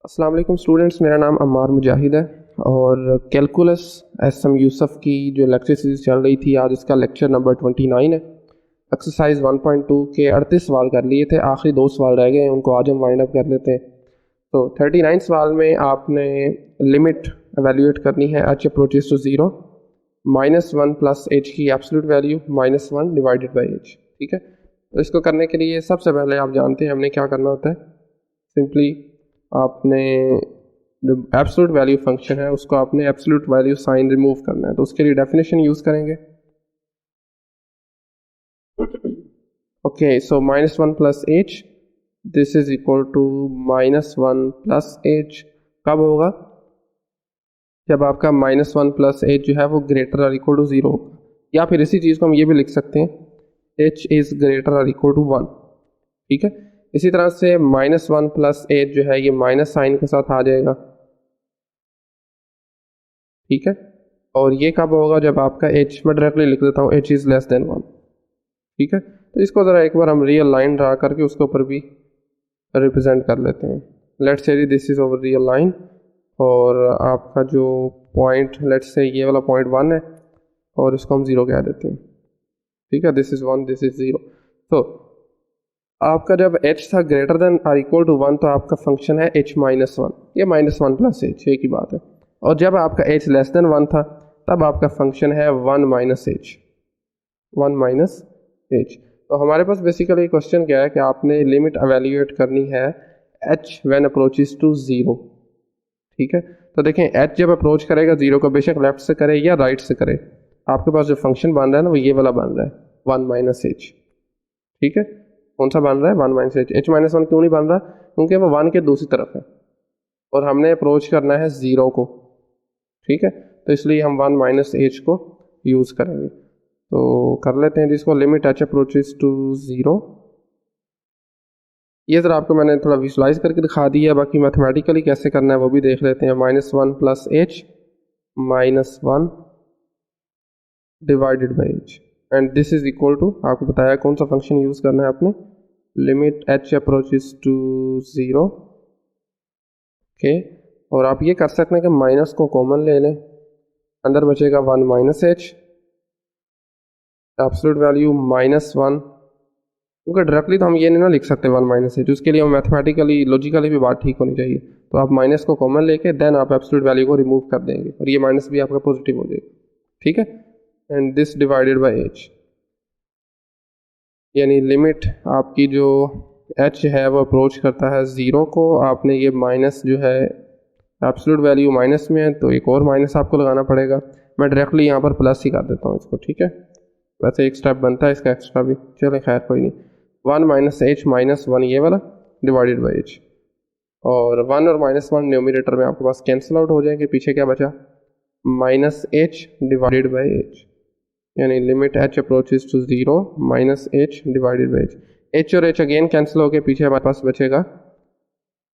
अस्सलाम वालेकुम स्टूडेंट्स, मेरा नाम अम्मार मुजाहिद है और कैलकुलस एस.एम. यूसुफ की जो लेक्चर सीरीज़ चल रही थी, आज इसका लेक्चर नंबर 29 है। एक्सरसाइज 1.2 के 38 सवाल कर लिए थे, आखिरी 2 सवाल रह गए हैं, उनको आज हम वाइंड अप कर लेते हैं। तो 39 सवाल में आपने लिमिट एवेल्यूएट करनी है H approaches to zero, -1 plus H की absolute value -1 divided by H. ठीक है, तो इसको करने के लिए सबसे पहले आप जानते हैं हमने क्या करना होता है। सिंपली आपने जो एब्सोल्यूट वैल्यू फंक्शन है उसको आपने एब्सोल्यूट वैल्यू साइन रिमूव करना है, तो उसके लिए डेफिनेशन यूज़ करेंगे। Okay, so -1 plus H this is equal to -1 plus H. कब होगा? जब आपका -1 प्लस एच जो है वो ग्रेटर और इक्वल टू 0 होगा, या फिर इसी चीज़ को हम ये भी लिख सकते हैं एच इज़ ग्रेटर और इक्वल टू 1। ठीक है, इसी तरह से -1 प्लस एच जो है ये माइनस साइन के साथ आ जाएगा। ठीक है, और ये कब होगा? जब आपका एच, मैं डायरेक्टली लिख देता हूँ, एच इज़ लेस देन 1। ठीक है, तो इसको ज़रा एक बार हम रियल लाइन ड्रा करके उसके ऊपर भी रिप्रेजेंट कर लेते हैं। Let's say this is over real line, और आपका जो पॉइंट, लेट्स से ये वाला पॉइंट 1 है और इसको हम 0 कह देते हैं। ठीक है, दिस इज़ 1, दिस इज़ 0। तो आपका जब h था ग्रेटर देन और इक्वल टू 1 तो आपका फंक्शन है h माइनस 1, ये -1 प्लस एच, एक ही बात है। और जब आपका h लेस देन 1 था तब आपका फंक्शन है 1 माइनस एच, 1 माइनस एच। तो हमारे पास बेसिकली क्वेश्चन क्या है कि आपने लिमिट एवेल्यूएट करनी है h व्हेन अप्रोचेस टू 0। ठीक है, तो देखें h जब अप्रोच करेगा 0 को, बेशक लेफ्ट से करे या राइट से करे, आपके पास जो फंक्शन बन रहा है ना वो ये वाला बन रहा है 1 माइनस एच। ठीक है, कौन सा बन रहा है? 1 माइनस एच। एच माइनस 1 क्यों नहीं बन रहा? क्योंकि वो 1 के दूसरी तरफ है और हमने अप्रोच करना है 0 को। ठीक है, तो इसलिए हम 1 माइनस एच को यूज़ करेंगे। तो कर लेते हैं जिसको लिमिट एच अप्रोचेस टू 0। ये ज़रा आपको मैंने थोड़ा विजुलाइज करके दिखा दिया, बाकी मैथमेटिकली कैसे करना है वो भी देख लेते हैं। -1 plus H -1 divided by H, and this is equal to, आपको बताया कौन सा फंक्शन यूज़ करना है आपने, limit H approaches to 0। Okay, और आप ये कर सकते हैं कि माइनस को कॉमन ले लें, अंदर बचेगा 1 माइनस एच, एब्सोल्यूट वैल्यू -1। क्योंकि डायरेक्टली तो हम ये नहीं ना लिख सकते 1 माइनस एच, उसके लिए मैथमेटिकली लॉजिकली भी बात ठीक होनी चाहिए। तो आप माइनस को कॉमन लेके देन आप एब्सोल्यूट वैल्यू को रिमूव कर देंगे और ये माइनस भी आपका पॉजिटिव हो जाएगा। ठीक है, and this divided by H, यानी लिमिट आपकी जो h है वो अप्रोच करता है 0 को। आपने ये माइनस जो है, एब्सोल्यूट वैल्यू माइनस में है तो एक और माइनस आपको लगाना पड़ेगा। मैं डायरेक्टली यहाँ पर प्लस ही कर देता हूँ इसको। ठीक है, वैसे एक स्टेप बनता है इसका एक्स्ट्रा भी, चले खैर कोई नहीं। 1 माइनस एच -1 ये वाला डिवाइडेड बाई एच, और 1 और -1 न्यूमरेटर में आपके पास कैंसिल आउट हो जाएंगे, पीछे क्या बचा? Minus H divided by H, यानी limit h approaches to 0 minus H divided by H. H और एच अगेन कैंसिल होकर पीछे हमारे पास बचेगा,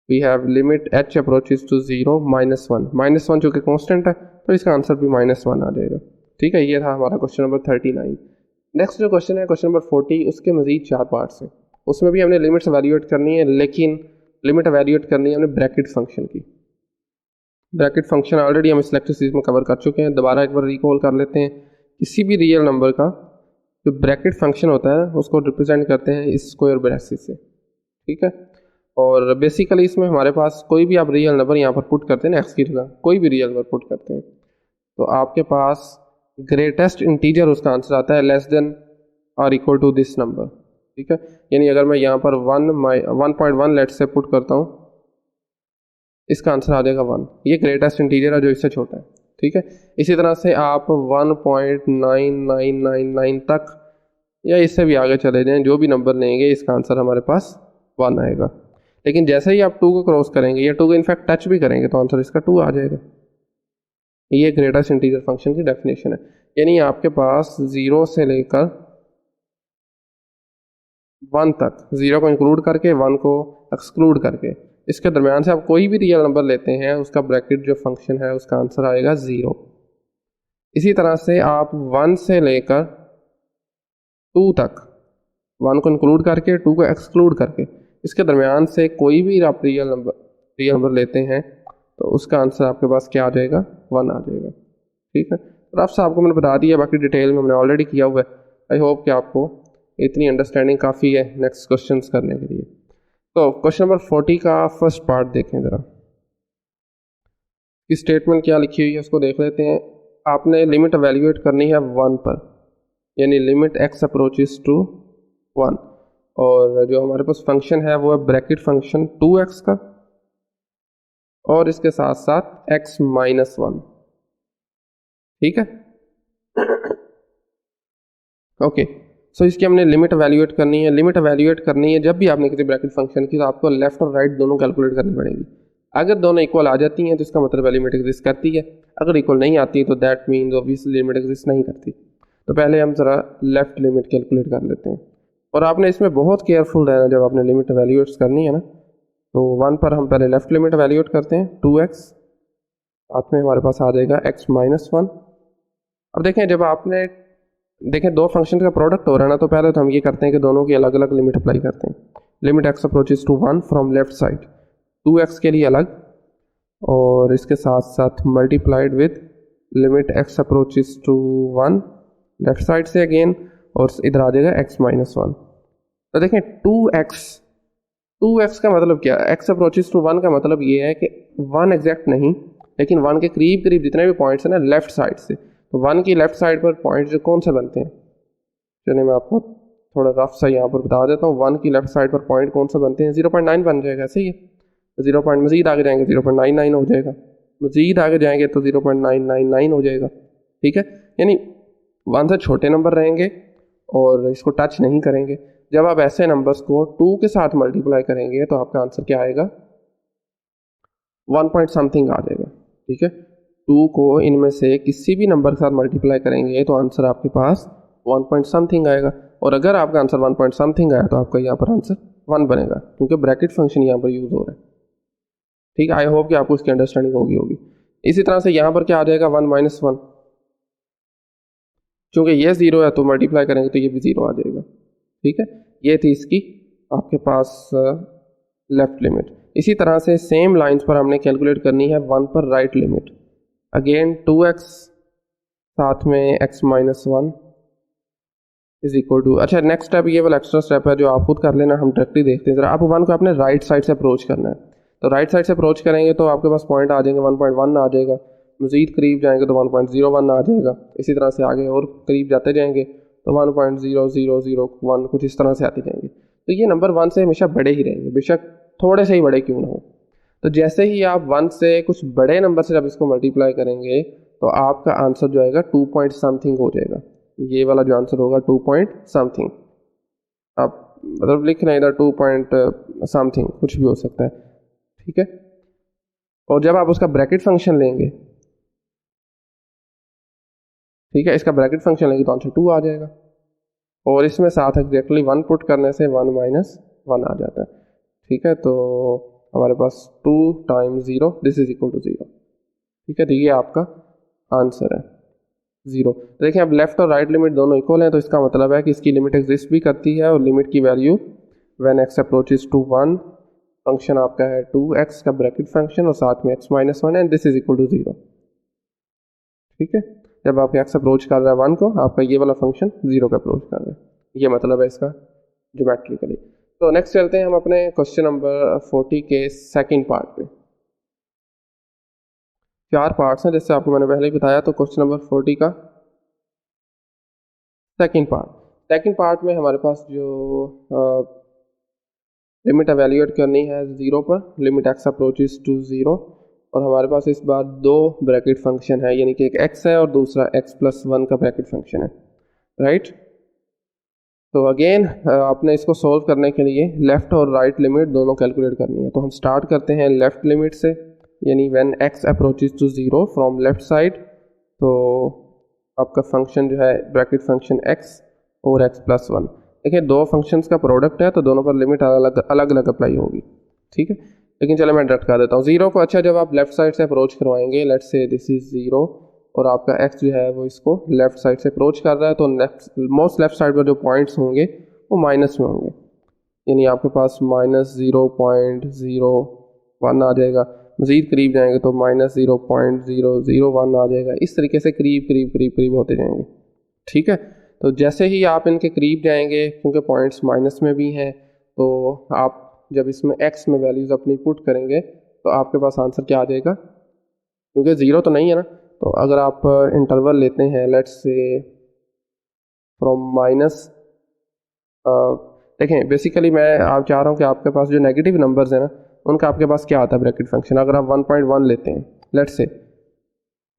we have limit h approaches to 0 -1। -1 जो कि कांस्टेंट है तो इसका आंसर भी -1 आ जाएगा। ठीक है, ये था हमारा क्वेश्चन नंबर 39। नेक्स्ट जो क्वेश्चन है क्वेश्चन नंबर 40, उसके मजीद 4 पार्ट्स हैं। उसमें भी हमने लिमिट्स एवेल्यूएट करनी है, लेकिन लिमिट एवेल्यूएट करनी है हमने ब्रैकेट फंक्शन की। ब्रैकेट फंक्शन ऑलरेडी हम इस लेक्चर सीरीज में कवर कर चुके हैं, दोबारा एक बार रिकॉल कर लेते हैं। किसी भी रियल नंबर का जो ब्रैकेट फंक्शन होता है उसको रिप्रेजेंट करते हैं इस स्क्वायर ब्रैकेट से। ठीक है, और बेसिकली इसमें हमारे पास कोई भी आप रियल नंबर यहाँ पर पुट करते हैं ना, एक्स की जगह कोई भी रियल नंबर पुट करते हैं तो आपके पास ग्रेटेस्ट इंटीजर उसका आंसर आता है लेस देन और इक्वल टू दिस नंबर। ठीक है, यानी अगर मैं यहाँ पर 1.1 लेट से पुट करता हूँ, इसका आंसर आ जाएगा 1। ये ग्रेटेस्ट इंटीजर है जो इससे छोटा है। ठीक है, इसी तरह से आप 1.9999 तक या इससे भी आगे चले जाएं, जो भी नंबर लेंगे इसका आंसर हमारे पास 1 आएगा। लेकिन जैसे ही आप 2 को क्रॉस करेंगे या 2 को इनफैक्ट टच भी करेंगे तो आंसर इसका 2 आ जाएगा। ये ग्रेटेस्ट इंटीजर फंक्शन की डेफिनेशन है, यानी आपके पास 0 से लेकर 1 तक, 0 को इंक्लूड करके 1 को एक्सक्लूड करके, इसके दरमियान से आप कोई भी रियल नंबर लेते हैं उसका ब्रैकेट जो फंक्शन है उसका आंसर आएगा 0। इसी तरह से आप 1 से लेकर 2 तक, 1 को इंक्लूड करके 2 को एक्सक्लूड करके, इसके दरमियान से कोई भी आप रियल नंबर रियल नंबर लेते हैं तो उसका आंसर आपके पास क्या आ जाएगा, 1 आ जाएगा। ठीक है, रफ सा आपको मैंने बता दिया, बाकी डिटेल में हमने ऑलरेडी किया हुआ है। आई होप कि आपको इतनी अंडरस्टैंडिंग काफ़ी है नेक्स्ट क्वेश्चंस करने के लिए। तो क्वेश्चन नंबर 40 का फर्स्ट पार्ट देखें ज़रा, कि स्टेटमेंट क्या लिखी हुई है उसको देख लेते हैं। आपने लिमिट एवेल्यूएट करनी है 1 पर, यानी लिमिट x अप्रोचेस टू 1, और जो हमारे पास फंक्शन है वो है ब्रैकेट फंक्शन 2x का, और इसके साथ साथ x माइनस 1। ठीक है, ओके। सो इसकी हमने लिमिट एवेल्यूएट करनी है। लिमिट एवेल्यूएट करनी है जब भी आपने किसी ब्रैकेट फंक्शन की, तो आपको लेफ्ट और राइट दोनों कैलकुलेट करनी पड़ेगी। अगर दोनों इक्वल आ जाती हैं तो इसका मतलब लिमिट एग्जिस्ट करती है, अगर इक्वल नहीं आती तो that means obviously limit exist नहीं करती। तो पहले हम ज़रा लेफ्ट लिमिट कैलकुलेट कर लेते हैं, और आपने इसमें बहुत केयरफुल रहना जब आपने लिमिट एवेल्यूएट्स करनी है ना। तो 1 पर हम पहले लेफ्ट लिमिट एवेल्यूएट करते हैं 2x, साथ में हमारे पास आ जाएगा x माइनस 1। अब देखें, जब आपने देखें दो फंक्शन का प्रोडक्ट हो रहा है ना, तो पहले तो हम ये करते हैं कि दोनों की अलग अलग लिमिट अप्लाई करते हैं। Limit x approaches to 1 from left side, 2x के लिए अलग, और इसके साथ साथ multiplied with limit x approaches to 1 left side से अगेन, और इधर आ जाएगा x माइनस 1। तो देखें 2x का मतलब क्या है, x अप्रोचेस टू 1 का मतलब ये है कि 1 एग्जैक्ट नहीं, लेकिन 1 के करीब करीब जितने भी पॉइंट्स हैं ना लेफ्ट साइड से, तो 1 की लेफ्ट साइड पर पॉइंट्स जो कौन से बनते हैं, चलिए मैं आपको थोड़ा रफ सा यहाँ पर बता देता हूँ। 1 की लेफ्ट साइड पर पॉइंट कौन से बनते हैं, 0.9 बन जाएगा, सही है। तो 0 पॉइंट मज़ीद आगे जाएंगे 0.99 हो जाएगा, मज़ीद आगे जाएंगे तो 0.999 हो जाएगा। ठीक है, यानी 1 से छोटे नंबर रहेंगे और इसको टच नहीं करेंगे। जब आप ऐसे नंबर्स को 2 के साथ मल्टीप्लाई करेंगे तो आपका आंसर क्या आएगा, 1 पॉइंट समथिंग आ जाएगा। ठीक है, 2 को इनमें से किसी भी नंबर के साथ मल्टीप्लाई करेंगे तो आंसर आपके पास 1 पॉइंट समथिंग आएगा, और अगर आपका आंसर 1 पॉइंट समथिंग आया तो आपका यहाँ पर आंसर 1 बनेगा, क्योंकि ब्रैकेट फंक्शन यहाँ पर यूज़ हो रहा है। ठीक है, आई होप कि आपको इसकी अंडरस्टैंडिंग होगी। इसी तरह से यहाँ पर क्या आ जाएगा, 1 माइनस 1, क्योंकि ये 0 है तो मल्टीप्लाई करेंगे तो ये भी 0 आ जाएगा। ठीक है, ये थी इसकी आपके पास लेफ्ट लिमिट। इसी तरह से सेम लाइंस पर हमने कैलकुलेट करनी है 1 पर राइट लिमिट, अगेन 2x साथ में x minus 1 is equal to, अच्छा नेक्स्ट स्टेप ये वाला एक्स्ट्रा स्टेप है जो आप खुद कर लेना, हम डायरेक्टली देखते हैं। जरा आप 1 को आपने राइट साइड से अप्रोच करना है, तो राइट साइड से अप्रोच करेंगे तो आपके पास पॉइंट आ जाएंगे 1.1 आ जाएगा, मज़ीद करीब जाएंगे तो 1.01 आ जाएगा, इसी तरह से आगे और करीब जाते जाएंगे तो 1.0001 कुछ इस तरह से आते जाएंगे। तो ये नंबर 1 से हमेशा बड़े ही रहेंगे, बेशक थोड़े से ही बड़े क्यों ना हो। तो जैसे ही आप 1 से कुछ बड़े नंबर से जब इसको मल्टीप्लाई करेंगे तो आपका आंसर जो आएगा 2 पॉइंट समथिंग हो जाएगा। ये वाला जो आंसर होगा 2 पॉइंट समथिंग, आप मतलब लिख रहे हैं इधर 2 पॉइंट समथिंग, कुछ भी हो सकता है। ठीक है, और जब आप उसका ब्रैकेट फंक्शन लेंगे, ठीक है, इसका ब्रैकेट फंक्शन लेंगे तो आंसर 2 आ जाएगा, और इसमें साथ एग्जैक्टली 1 पुट करने से 1 माइनस 1 आ जाता है। ठीक है, तो हमारे पास 2 times 0 this is equal to 0। ठीक है, तो ये आपका आंसर है 0। तो देखिए अब लेफ्ट और राइट लिमिट दोनों इक्वल हैं, तो इसका मतलब है कि इसकी लिमिट एग्जिस्ट भी करती है, और लिमिट की value when x approaches to 1, function आपका है 2x का ब्रैकेट फंक्शन और साथ में x minus 1 and this is equal to 0। ठीक है, जब आपका x अप्रोच कर रहा है 1 को, आपका ये वाला फंक्शन 0 का अप्रोच कर रहा है, ये मतलब है इसका ज्योमेट्रिकली। तो नेक्स्ट चलते हैं हम अपने क्वेश्चन नंबर 40 के सेकंड पार्ट पे। 4 पार्ट्स हैं जैसे आपको मैंने पहले ही बताया। तो क्वेश्चन नंबर 40 का सेकंड पार्ट में हमारे पास जो लिमिट एवेल्यूएट करनी है 0 पर, लिमिट x अप्रोचेस टू 0, और हमारे पास इस बार 2 ब्रैकेट फंक्शन है, यानी कि एक x है और दूसरा x प्लस 1 का ब्रैकेट फंक्शन है, राइट। तो अगेन आपने इसको सॉल्व करने के लिए लेफ़्ट और राइट लिमिट दोनों कैलकुलेट करनी है। तो हम स्टार्ट करते हैं लेफ़्ट लिमिट से, यानी when x approaches to 0 from left side, तो आपका फंक्शन जो है ब्रैकेट फंक्शन x और x प्लस 1। देखिए 2 फंक्शंस का प्रोडक्ट है तो दोनों पर लिमिट अलग अलग अप्लाई होगी। ठीक है, लेकिन चलो मैं डायरेक्ट कर देता हूँ 0 को। अच्छा, जब आप लेफ़्ट साइड से अप्रोच करवाएंगे, लेट्स से दिस इज़ 0 और आपका x जो है वो इसको लेफ़्ट साइड से अप्रोच कर रहा है, तो मोस्ट लेफ़्ट साइड पर जो पॉइंट्स होंगे वो माइनस में होंगे, यानी आपके पास -0.0 1 आ जाएगा, मज़ीद करीब जाएंगे तो -0.001 आ जाएगा। इस तरीके से करीब करीब करीब करीब होते जाएंगे, ठीक है। तो जैसे ही आप इनके करीब जाएंगे, क्योंकि पॉइंट्स माइनस में भी हैं, तो आप जब इसमें x में वैल्यूज़ अपनी पुट करेंगे तो आपके पास आंसर क्या आ जाएगा, क्योंकि ज़ीरो तो नहीं है ना। तो अगर आप इंटरवल लेते हैं, लेट्स से फ्रॉम माइनस, देखें बेसिकली मैं आप चाह रहा हूँ कि आपके पास जो नेगेटिव नंबर्स हैं ना, उनका आपके पास क्या आता है ब्रैकेट फंक्शन। अगर आप 1.1 लेते हैं, लेट्स से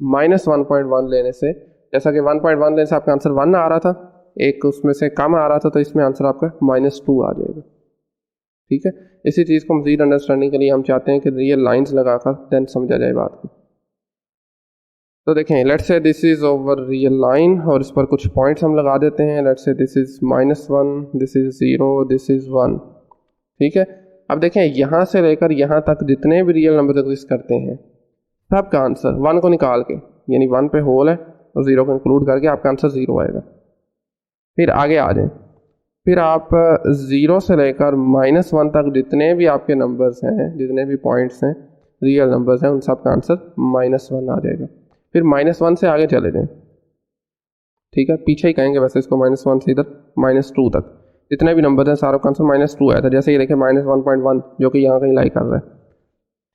-1.1 लेने से, जैसा कि 1.1 लेने से आपका आंसर 1 आ रहा था, एक उसमें से कम आ रहा था, तो इसमें आंसर आपका -2 आ जाएगा, ठीक है। इसी चीज़ को मज़ीद अंडरस्टैंडिंग के लिए हम चाहते हैं कि रियल लाइंस लगाकर देन समझा जाए बात को। तो देखें, let's say this is over real line और इस पर कुछ पॉइंट्स हम लगा देते हैं। Let's say this is -1, this is 0, this is 1, ठीक है। अब देखें, यहाँ से लेकर यहाँ तक जितने भी रियल नंबर एग्जिस्ट करते हैं, सबका आंसर 1 को निकाल के, यानी 1 पे होल है और 0 को इंक्लूड करके आपका आंसर 0 आएगा। फिर आगे आ जाए, फिर आप 0 से लेकर -1 तक जितने भी आपके नंबर्स हैं, जितने भी पॉइंट्स हैं, रियल नंबर्स हैं, उन सब का आंसर -1 आ जाएगा। फिर -1 से आगे चले जाएं, ठीक है, पीछे ही कहेंगे वैसे इसको, -1 से इधर -2 तक जितने भी नंबर हैं सारों का आंसर -2 आया था। जैसे ये देखें -1.1 जो कि यहाँ कहीं लाई कर रहा है,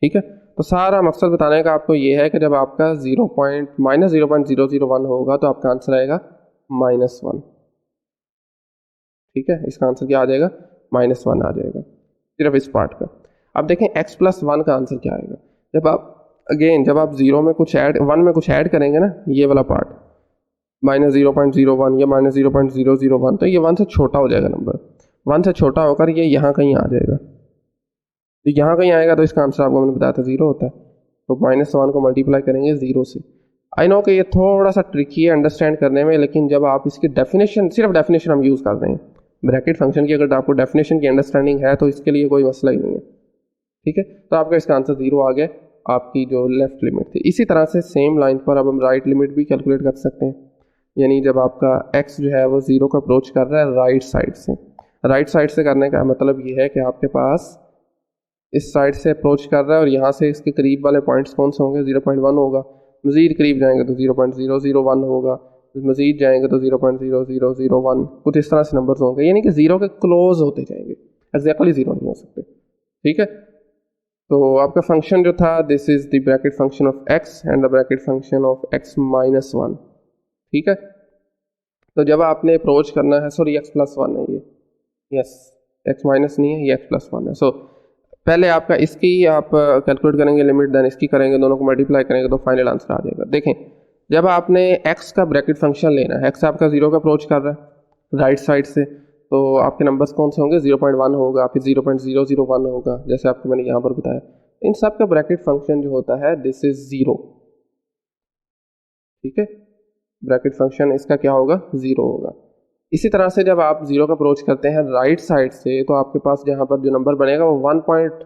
ठीक है। तो सारा मकसद बताने का आपको ये है कि जब आपका -0.001 होगा तो आपका आंसर आएगा -1, ठीक है। इसका आंसर क्या आ जाएगा, -1 आ जाएगा सिर्फ इस पार्ट का। अब देखें x+1 का आंसर क्या आएगा। जब आप अगेन जब आप 0 में कुछ ऐड 1 में कुछ ऐड करेंगे ना, ये वाला पार्ट -0.01 या -0.001, तो ये 1 से छोटा हो जाएगा नंबर, 1 से छोटा होकर ये यहाँ कहीं आ जाएगा। तो यहाँ कहीं आएगा तो इसका आंसर आपको मैंने बताया था 0 होता है। तो -1 को मल्टीप्लाई करेंगे 0 से। आई नो कि ये थोड़ा सा ट्रिकी है अंडरस्टैंड करने में, लेकिन जब आप इसकी डेफिनेशन, सिर्फ डेफिनेशन हम यूज़ कर रहे हैं ब्रैकेट फंक्शन की, अगर आपको डेफिनेशन की अंडरस्टैंडिंग है तो इसके लिए कोई मसला ही नहीं है, ठीक है। तो आपका इसका आंसर 0 आ गया, आपकी जो लेफ्ट लिमिट थी। इसी तरह से सेम लाइन पर अब हम राइट लिमिट भी कैलकुलेट कर सकते हैं, यानी जब आपका x जो है वो 0 को अप्रोच कर रहा है राइट साइड से। राइट साइड से करने का मतलब ये है कि आपके पास इस साइड से अप्रोच कर रहा है और यहाँ से इसके करीब वाले पॉइंट्स कौन से होंगे, 0.1 होगा, मज़ीद करीब जाएंगे तो 0.001 होगा, मज़ीद जाएंगे तो 0.0001, कुछ इस तरह से नंबर्स होंगे, यानी कि 0 के क्लोज होते जाएंगे, एग्जैक्टली 0 नहीं हो सकते, ठीक है। तो आपका फंक्शन जो था, this is the bracket function of x and the bracket function of x-1, ठीक है। तो जब आपने अप्रोच करना है, सॉरी x+1 है ये, यस x माइनस नहीं है, ये x+1 है। सो पहले आपका इसकी आप कैलकुलेट करेंगे लिमिट, देन इसकी करेंगे, दोनों को मल्टीप्लाई करेंगे तो फाइनल आंसर आ जाएगा। देखें, जब आपने x का ब्रैकेट फंक्शन लेना है, x आपका 0 का अप्रोच कर रहा है राइट साइड से, तो आपके नंबर्स कौन से होंगे, 0.1 होगा, फिर 0.001 होगा, जैसे आपको मैंने यहाँ पर बताया। इन सब का ब्रैकेट फंक्शन जो होता है दिस इज 0, ठीक है। ब्रैकेट फंक्शन इसका क्या होगा, 0 होगा। इसी तरह से जब आप 0 का अप्रोच करते हैं राइट साइड से, तो आपके पास जहाँ पर जो नंबर बनेगा वो 1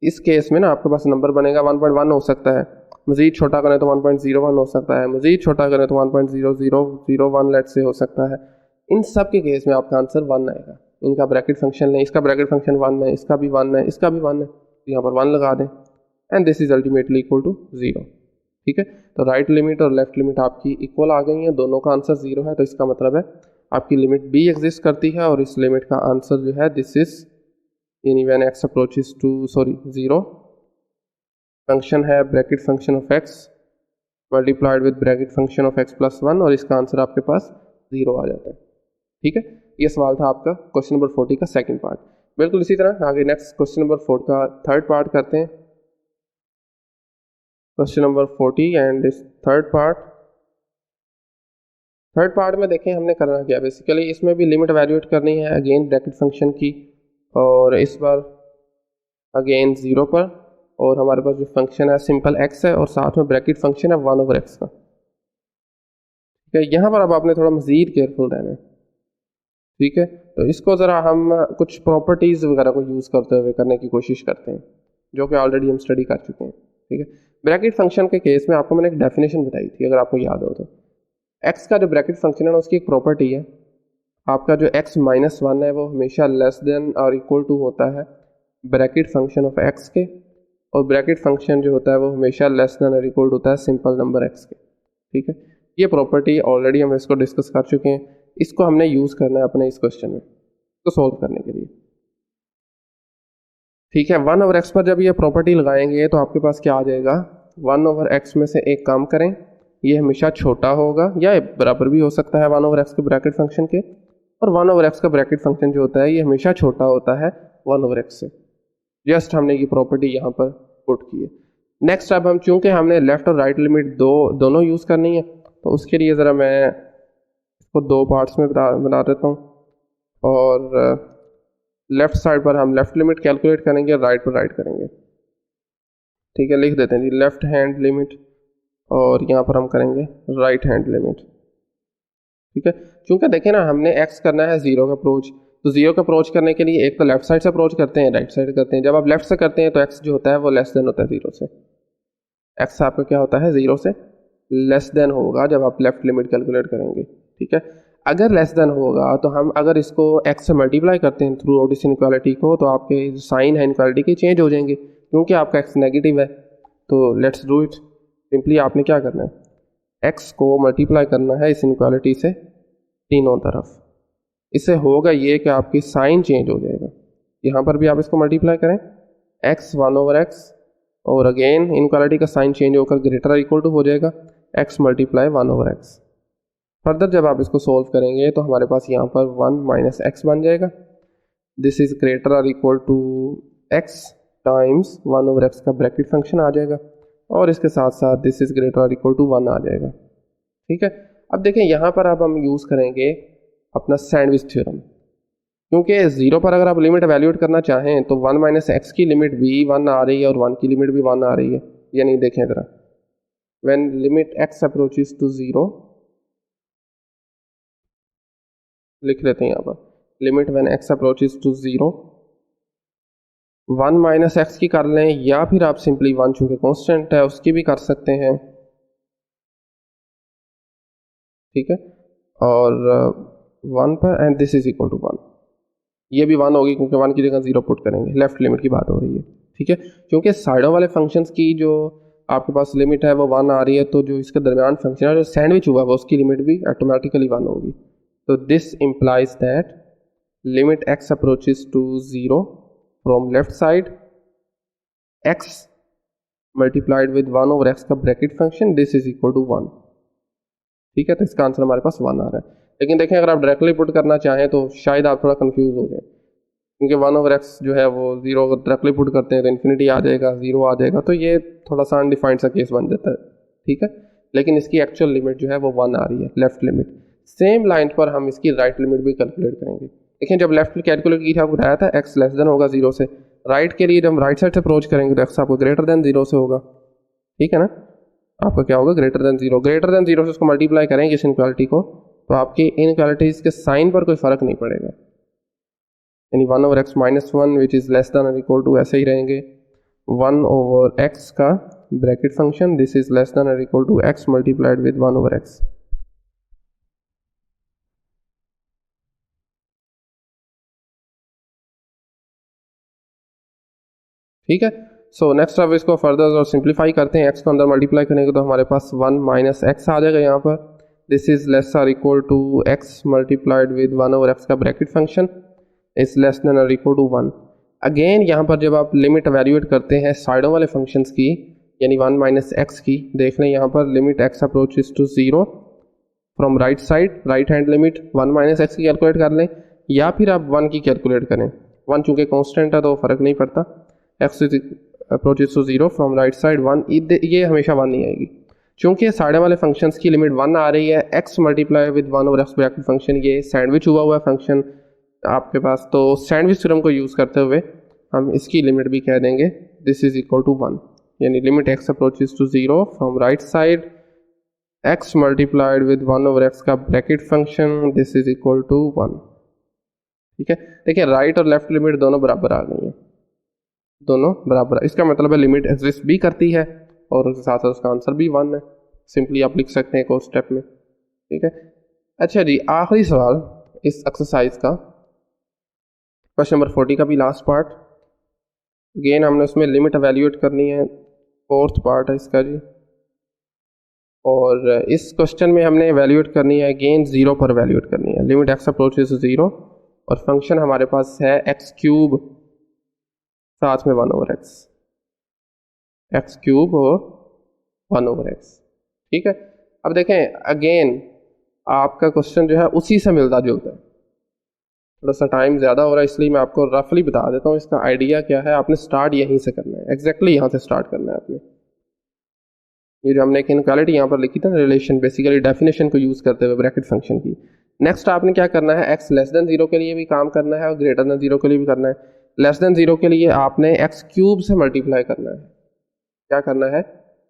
इस केस में ना आपके पास नंबर बनेगा 1.1 हो सकता है, मज़ीद छोटा करें तो 1.01 हो सकता है, मज़ीद छोटा करें तो 1.0001 लेट से हो सकता है। इन सब के केस में आपका आंसर 1 आएगा। इनका ब्रैकेट फंक्शन लें, इसका ब्रैकेट फंक्शन 1 है, इसका भी 1 है, इसका भी 1 है, तो यहाँ पर 1 लगा दें and this is ultimately equal to 0, ठीक है। तो राइट लिमिट और लेफ्ट लिमिट आपकी इक्वल आ गई हैं, दोनों का आंसर 0 है, तो इसका मतलब है आपकी लिमिट भी एग्जिस्ट करती है और इस लिमिट का आंसर जो है दिस इज, यानी when x approaches to 0, function है bracket function of x multiplied with bracket function of x+1 और इसका आंसर आपके पास 0 आ जाता है, ठीक है। ये सवाल था आपका क्वेश्चन नंबर 40 का सेकंड पार्ट। बिल्कुल इसी तरह आगे नेक्स्ट क्वेश्चन नंबर 4 का थर्ड पार्ट करते हैं। क्वेश्चन नंबर 40 एंड इस थर्ड पार्ट में देखें हमने करना क्या, बेसिकली इसमें भी लिमिट वैल्यूएट करनी है अगेन ब्रैकेट फंक्शन की, और इस बार अगेन 0 पर, और हमारे पास जो फंक्शन है सिंपल x है और साथ में ब्रैकेट फंक्शन है 1/x का, ठीक है। यहाँ पर अब आपने थोड़ा मज़ीद केयरफुल रहना है, ठीक है। तो इसको ज़रा हम कुछ प्रॉपर्टीज़ वगैरह को यूज़ करते हुए करने की कोशिश करते हैं, जो कि ऑलरेडी हम स्टडी कर चुके हैं, ठीक है। ब्रैकेट फंक्शन के केस में आपको मैंने एक डेफिनेशन बताई थी, अगर आपको याद हो तो। x का जो ब्रैकेट फंक्शन है ना, उसकी एक प्रॉपर्टी है, आपका जो x-1 है वो हमेशा लेस देन और इक्वल टू होता है ब्रैकेट फंक्शन ऑफ x के, और ब्रैकेट फंक्शन जो होता है वो हमेशा लेस देन और इक्वल होता है सिंपल नंबर x के। ठीक है, ये प्रॉपर्टी ऑलरेडी हम इसको डिस्कस कर चुके हैं, इसको हमने यूज़ करना है अपने इस क्वेश्चन में तो सॉल्व करने के लिए। ठीक है, 1/x पर जब ये प्रॉपर्टी लगाएंगे तो आपके पास क्या आ जाएगा, 1/x में से एक काम करें, ये हमेशा छोटा होगा या बराबर भी हो सकता है 1/x के ब्रैकेट फंक्शन के, और 1/x का ब्रैकेट फंक्शन जो होता है ये हमेशा छोटा होता है 1/x से। जस्ट हमने ये प्रॉपर्टी यहाँ पर पुट की है। नेक्स्ट अब हम चूंकि हमने लेफ्ट और राइट लिमिट दोनों यूज़ करनी है तो उसके लिए ज़रा मैं इसको दो पार्ट्स में बना देता हूँ, और लेफ्ट साइड पर हम लेफ्ट लिमिट कैलकुलेट करेंगे, राइट पर राइट करेंगे। ठीक है, लिख देते हैं जी लेफ्ट हैंड लिमिट, और यहाँ पर हम करेंगे राइट हैंड लिमिट। ठीक है, क्योंकि देखें ना हमने x करना है ज़ीरो का अप्रोच, तो ज़ीरो का अप्रोच करने के लिए एक तो लेफ्ट साइड से अप्रोच करते हैं, राइट साइड करते हैं। जब आप लेफ्ट से करते हैं तो x जो होता है वो लेस देन होता है ज़ीरो से, x आपका क्या होता है ज़ीरो से लेस देन होगा जब आप लेफ्ट लिमिट कैलकुलेट करेंगे। ठीक है, अगर लेस देन होगा तो हम अगर इसको x से मल्टीप्लाई करते हैं थ्रू आउट इस इनक्वालिटी को, तो आपके साइन है इनक्वालिटी के चेंज हो जाएंगे, क्योंकि आपका x नेगेटिव है। तो लेट्स डू इट सिंपली, आपने क्या करना है, x को मल्टीप्लाई करना है इस इनक्वालिटी से तीनों तरफ। इससे होगा ये कि आपकी साइन चेंज हो जाएगा। यहाँ पर भी आप इसको मल्टीप्लाई करें x 1/x, और अगेन इनक्वालिटी का साइन चेंज होकर ग्रेटर इक्वल टू हो जाएगा x मल्टीप्लाई 1/x। फर्दर जब आप इसको सॉल्व करेंगे तो हमारे पास यहाँ पर 1 - x बन जाएगा। दिस इज ग्रेटर और equal to x times 1/x का ब्रैकेट फंक्शन आ जाएगा, और इसके साथ साथ दिस इज ग्रेटर और इक्वल टू 1 आ जाएगा। ठीक है, अब देखें यहाँ पर अब हम यूज़ करेंगे अपना सैंडविच थ्योरम, क्योंकि ज़ीरो पर अगर आप लिमिट वैल्यूएट करना चाहें तो 1 - x की लिमिट भी 1 आ रही है और 1 की लिमिट भी 1 आ रही है। यानी देखें ज़रा, when limit x approaches to zero, लिख लेते हैं यहाँ पर limit when x approaches to zero, 1 - x की कर लें, या फिर आप सिंपली 1 चूँकि कांस्टेंट है उसकी भी कर सकते हैं। ठीक है, और 1 पर and this is equal to 1, ये भी 1 होगी क्योंकि 1 की जगह 0 पुट करेंगे, लेफ्ट लिमिट की बात हो रही है। ठीक है, क्योंकि साइडों वाले फंक्शंस की जो आपके पास लिमिट है वो 1 आ रही है, तो जो इसके दरमियान फंक्शन है जो सैंडविच हुआ है उसकी लिमिट भी ऑटोमेटिकली 1 होगी। तो this implies that limit x approaches to 0 from left side x multiplied with 1/x का bracket function, this is equal to 1। ठीक है, तो इसका आंसर हमारे पास 1 आ रहा है। लेकिन देखें अगर आप डायरेक्टली पुट करना चाहें तो शायद आप थोड़ा कंफ्यूज हो जाए, क्योंकि 1/x जो है वो 0 अगर डायरेक्टली पुट करते हैं तो इन्फिनिटी आ जाएगा, 0 आ जाएगा, तो ये थोड़ा सा अनडिफाइंड सा केस बन जाता है। ठीक है, लेकिन इसकी एक्चुअल लिमिट जो है वो 1 आ रही है, लेफ्ट लिमिट। सेम लाइन पर हम इसकी राइट लिमिट भी कैलकुलेट करेंगे। देखिए जब लेफ्ट कैलकुलेट की थी आपको बताया था x लेस देन होगा 0 से, राइट के लिए जब राइट साइड से अप्रोच करेंगे तो x आपको ग्रेटर देन 0 से होगा। ठीक है ना, आपका क्या होगा, ग्रेटर देन 0। ग्रेटर देन 0 से उसको मल्टीप्लाई करेंगे इस इनक्वालिटी को, तो आपकी इनक्वालिटीज़ के साइन पर कोई फ़र्क नहीं पड़ेगा, यानी 1/x - 1 which is less than और इक्वल टू ऐसे ही रहेंगे 1/x का bracket function, this is less than और equal to x multiplied with 1/x। ठीक है, सो नेक्स्ट अब इसको फर्दर और सिंप्लीफाई करते हैं। x को अंदर मल्टीप्लाई करेंगे तो हमारे पास 1 - x आ जाएगा यहाँ पर, दिस इज लेस और equal to x multiplied with 1/x का bracket function is less than और इक्वल टू 1। अगेन यहाँ पर जब आप लिमिट एवेल्यूएट करते हैं साइडों वाले फंक्शंस की, यानी 1 - x की, देख लें यहाँ पर limit x approaches to 0 from right side, right hand limit 1 - x की कैलकुलेट कर लें, या फिर आप 1 की कैलकुलेट करें। 1 चूँकि कॉन्स्टेंट है तो फ़र्क नहीं पड़ता, x approaches to 0 from right side 1, ये हमेशा 1 नहीं आएगी, चूँकि साइडों वाले फंक्शंस की लिमिट 1 आ रही है। x multiply with 1/x bracket function, ये सैंडविच हुआ है फंक्शन आपके पास, तो सैंडविच थ्योरम को यूज़ करते हुए हम इसकी लिमिट भी कह देंगे दिस इज इक्वल टू 1, यानी limit x approaches to 0 from right side x multiplied with 1/x का bracket function, this is equal to 1। ठीक है, देखिए राइट और लेफ्ट लिमिट दोनों बराबर आ गई हैं, दोनों बराबर, इसका मतलब है लिमिट एग्जिस्ट भी करती है और उसके साथ साथ उसका आंसर भी 1 है। सिंपली आप लिख सकते हैं एक और स्टेप में। ठीक है, अच्छा जी, आखिरी सवाल इस एक्सरसाइज का, क्वेश्चन नंबर 40 का भी लास्ट पार्ट। अगेन हमने उसमें लिमिट एवेल्यूएट करनी है, फोर्थ पार्ट है इसका जी। और इस क्वेश्चन में हमने एवेल्यूएट करनी है अगेन ज़ीरो पर एवेल्यूएट करनी है, लिमिट एक्स अप्रोचेस ज़ीरो, और फंक्शन हमारे पास है एक्स क्यूब साथ में 1/x, एक्स क्यूब और 1/x। ठीक है, अब देखें अगेन आपका क्वेश्चन जो है उसी से मिलता जुलता है, थोड़ा सा टाइम ज़्यादा हो रहा है इसलिए मैं आपको रफली बता देता हूँ इसका आइडिया क्या है। आपने स्टार्ट यहीं से करना है, एग्जैक्टली यहाँ से स्टार्ट करना है आपने। ये जो हमने एक इनक्वालिटी यहाँ पर लिखी था ना, रिलेशन, बेसिकली डेफिनेशन को यूज़ करते हुए ब्रैकेट फंक्शन की। नेक्स्ट आपने क्या करना है, एक्स लेस देन 0 के लिए भी काम करना है और ग्रेटर देन 0 के लिए भी करना है। लेस देन 0 के लिए आपने एक्स क्यूब से मल्टीप्लाई करना है। क्या करना है,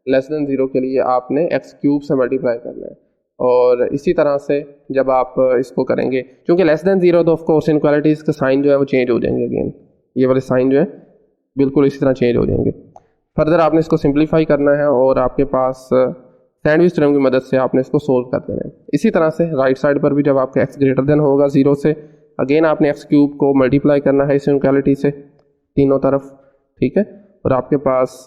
लेस देन 0 के लिए आपने एक्स क्यूब से मल्टीप्लाई करना है। और इसी तरह से जब आप इसको करेंगे, क्योंकि लेस देन 0 तो ऑफकोर्स इनक्वालिटीज़ का साइन जो है वो चेंज हो जाएंगे, अगेन ये वाले साइन जो है बिल्कुल इसी तरह चेंज हो जाएंगे। फर्दर आपने इसको सिंप्लीफाई करना है और आपके पास सैंडविच थ्योरम की मदद से आपने इसको सोल्व कर देना है। इसी तरह से राइट साइड पर भी जब आपका एक्स ग्रेटर देन होगा 0 से, अगेन आपने एक्स क्यूब को मल्टीप्लाई करना है इस इनक्वालिटी से तीनों तरफ। ठीक है, और आपके पास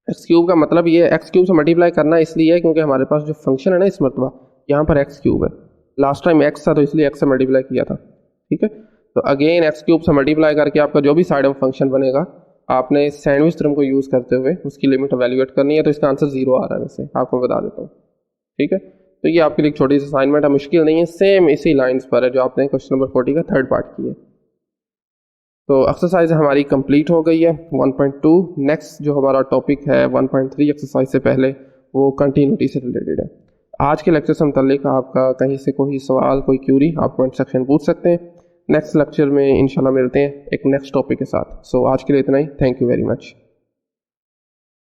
एक्स क्यूब का मतलब ये एक्स क्यूब से मल्टीप्लाई करना इसलिए है क्योंकि हमारे पास जो फंक्शन है ना इस मरतबा यहाँ पर एक्स क्यूब है, लास्ट टाइम एक्स था तो इसलिए एक्स से मल्टीप्लाई किया था। ठीक है, तो अगेन एक्स क्यूब से मल्टीप्लाई करके आपका जो भी साइड में फंक्शन बनेगा आपने सैंडविच थ्योरम को यूज़ करते हुए उसकी लिमिट एवेल्यूएट करनी है। तो इसका आंसर 0 आ रहा है, वैसे आपको बता देता हूँ। ठीक है, तो ये आपके लिए छोटी सी असाइनमेंट है, मुश्किल नहीं है, सेम इसी लाइन्स पर है जो आपने क्वेश्चन नंबर 40 का थर्ड पार्ट की है। तो एक्सरसाइज हमारी कंप्लीट हो गई है 1.2। नेक्स्ट जो हमारा टॉपिक है 1.3 एक्सरसाइज से पहले वो कंटिन्यूटी से रिलेटेड है। आज के लेक्चर से मुतल्लिक आपका कहीं से कोई सवाल, कोई क्यूरी आप कमेंट सेक्शन पूछ सकते हैं। नेक्स्ट लेक्चर में इंशाल्लाह मिलते हैं एक नेक्स्ट टॉपिक के साथ। सो आज के लिए इतना ही, थैंक यू वेरी मच।